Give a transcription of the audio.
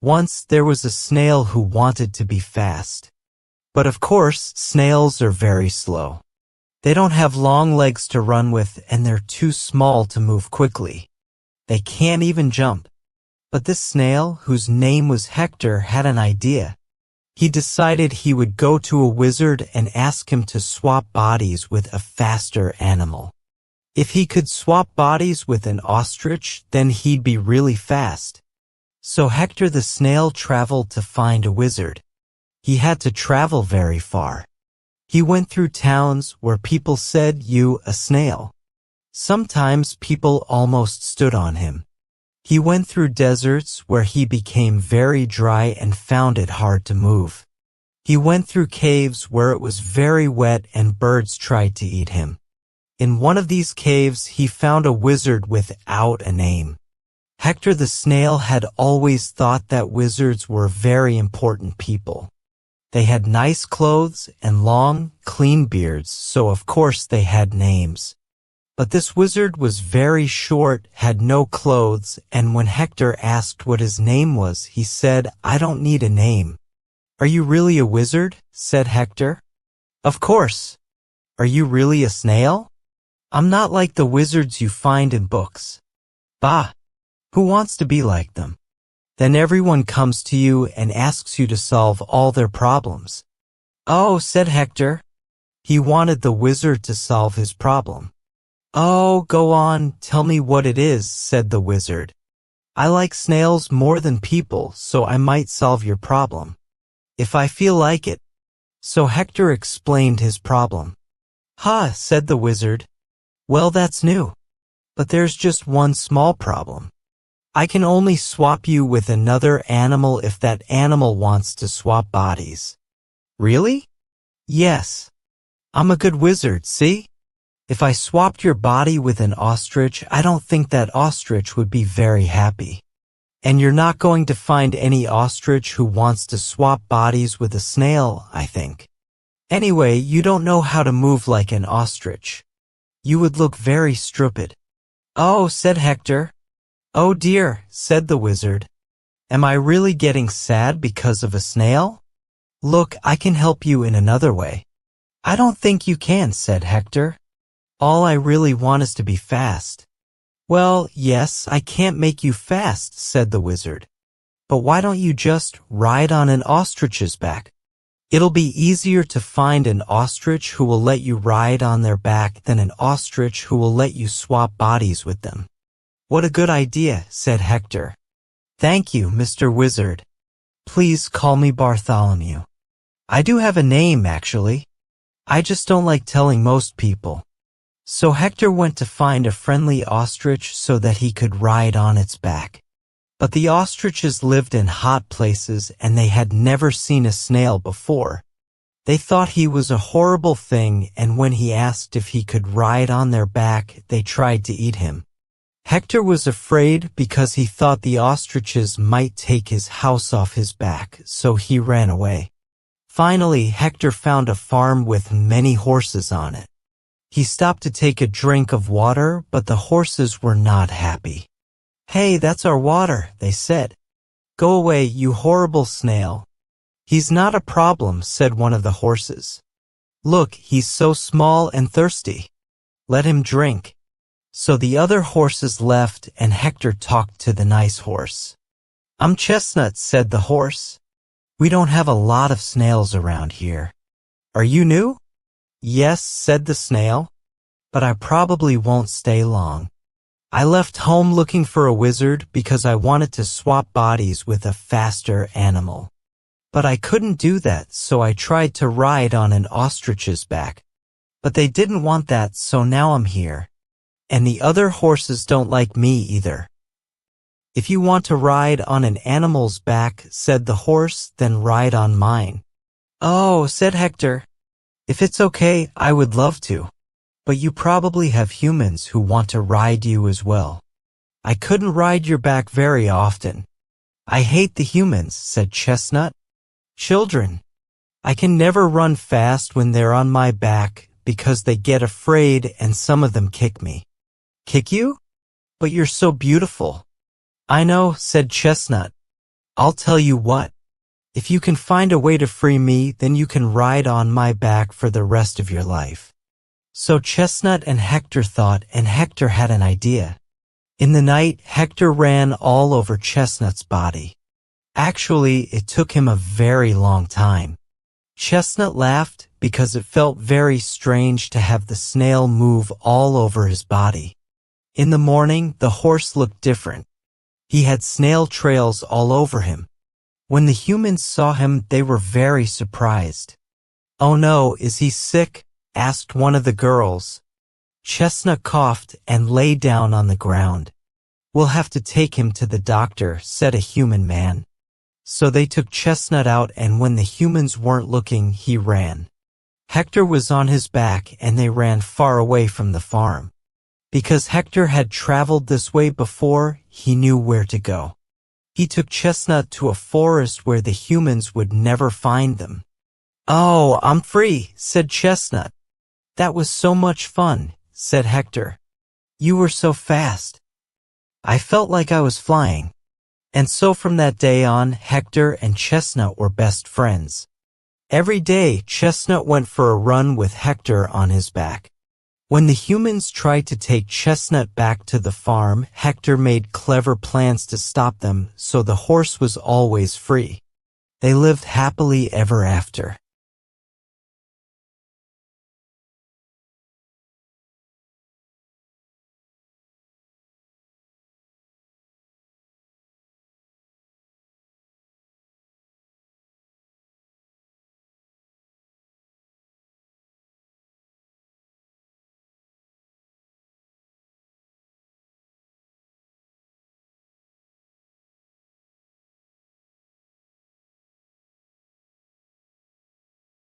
Once there was a snail who wanted to be fast. But of course, snails are very slow. They don't have long legs to run with, and they're too small to move quickly. They can't even jump. But this snail, whose name was Hector, had an idea. He decided he would go to a wizard and ask him to swap bodies with a faster animal. If he could swap bodies with an ostrich, then he'd be really fast. So Hector the snail traveled to find a wizard. He had to travel very far. He went through towns where people said, "You, a snail." Sometimes people almost stood on him. He went through deserts where he became very dry and found it hard to move. He went through caves where it was very wet and birds tried to eat him. In one of these caves, he found a wizard without a name. Hector the snail had always thought that wizards were very important people. They had nice clothes and long, clean beards, so of course they had names. But this wizard was very short, had no clothes, and when Hector asked what his name was, he said, "I don't need a name." "Are you really a wizard?" said Hector. "Of course." "Are you really a snail?" "I'm not like the wizards you find in books." "Bah! Who wants to be like them?" Then everyone comes to you and asks you to solve all their problems. "Oh," said Hector. He wanted the wizard to solve his problem. "Oh, go on, tell me what it is," said the wizard. "I like snails more than people, so I might solve your problem, if I feel like it." So Hector explained his problem. "Ha," said the wizard. "Well, that's new. But there's just one small problem. I can only swap you with another animal if that animal wants to swap bodies." "Really?" "Yes. I'm a good wizard, see? If I swapped your body with an ostrich, I don't think that ostrich would be very happy. And you're not going to find any ostrich who wants to swap bodies with a snail, I think. Anyway, you don't know how to move like an ostrich. You would look very stupid." "Oh," said Hector. "Oh dear," said the wizard. "Am I really getting sad because of a snail? Look, I can help you in another way." "I don't think you can," said Hector. "All I really want is to be fast." "Well, yes, I can't make you fast," said the wizard. "But why don't you just ride on an ostrich's back? It'll be easier to find an ostrich who will let you ride on their back than an ostrich who will let you swap bodies with them." "What a good idea," said Hector. "Thank you, Mr. Wizard. Please call me Bartholomew. I do have a name, actually. I just don't like telling most people." So Hector went to find a friendly ostrich so that he could ride on its back. But the ostriches lived in hot places and they had never seen a snail before. They thought he was a horrible thing, and when he asked if he could ride on their back, they tried to eat him. Hector was afraid because he thought the ostriches might take his house off his back, so he ran away. Finally, Hector found a farm with many horses on it. He stopped to take a drink of water, but the horses were not happy. "Hey, that's our water," they said. "Go away, you horrible snail." "He's not a problem," said one of the horses. "Look, he's so small and thirsty. Let him drink." So the other horses left and Hector talked to the nice horse. "I'm Chestnut," said the horse. "We don't have a lot of snails around here. Are you new?" "Yes," said the snail, "but I probably won't stay long. I left home looking for a wizard because I wanted to swap bodies with a faster animal. But I couldn't do that, so I tried to ride on an ostrich's back. But they didn't want that, so now I'm here. And the other horses don't like me either." "If you want to ride on an animal's back," said the horse, "then ride on mine." "Oh," said Hector. "If it's okay, I would love to. But you probably have humans who want to ride you as well. I couldn't ride your back very often." "I hate the humans," said Chestnut. "Children. I can never run fast when they're on my back because they get afraid and some of them kick me." "Kick you? But you're so beautiful." "I know," said Chestnut. I'll tell you what. If you can find a way to free me, then you can ride on my back for the rest of your life. So Chestnut and Hector thought, and Hector had an idea. In the night, Hector ran all over Chestnut's body. Actually, it took him a very long time. Chestnut laughed because it felt very strange to have the snail move all over his body. In the morning, the horse looked different. He had snail trails all over him. When the humans saw him, they were very surprised. "Oh no, is he sick?" asked one of the girls. Chestnut coughed and lay down on the ground. "We'll have to take him to the doctor," said a human man. So they took Chestnut out, and when the humans weren't looking, he ran. Hector was on his back, and they ran far away from the farm. Because Hector had traveled this way before, he knew where to go. He took Chestnut to a forest where the humans would never find them. "Oh, I'm free," said Chestnut. "That was so much fun," said Hector. "You were so fast. I felt like I was flying." And so from that day on, Hector and Chestnut were best friends. Every day, Chestnut went for a run with Hector on his back. When the humans tried to take Chestnut back to the farm, Hector made clever plans to stop them, so the horse was always free. They lived happily ever after.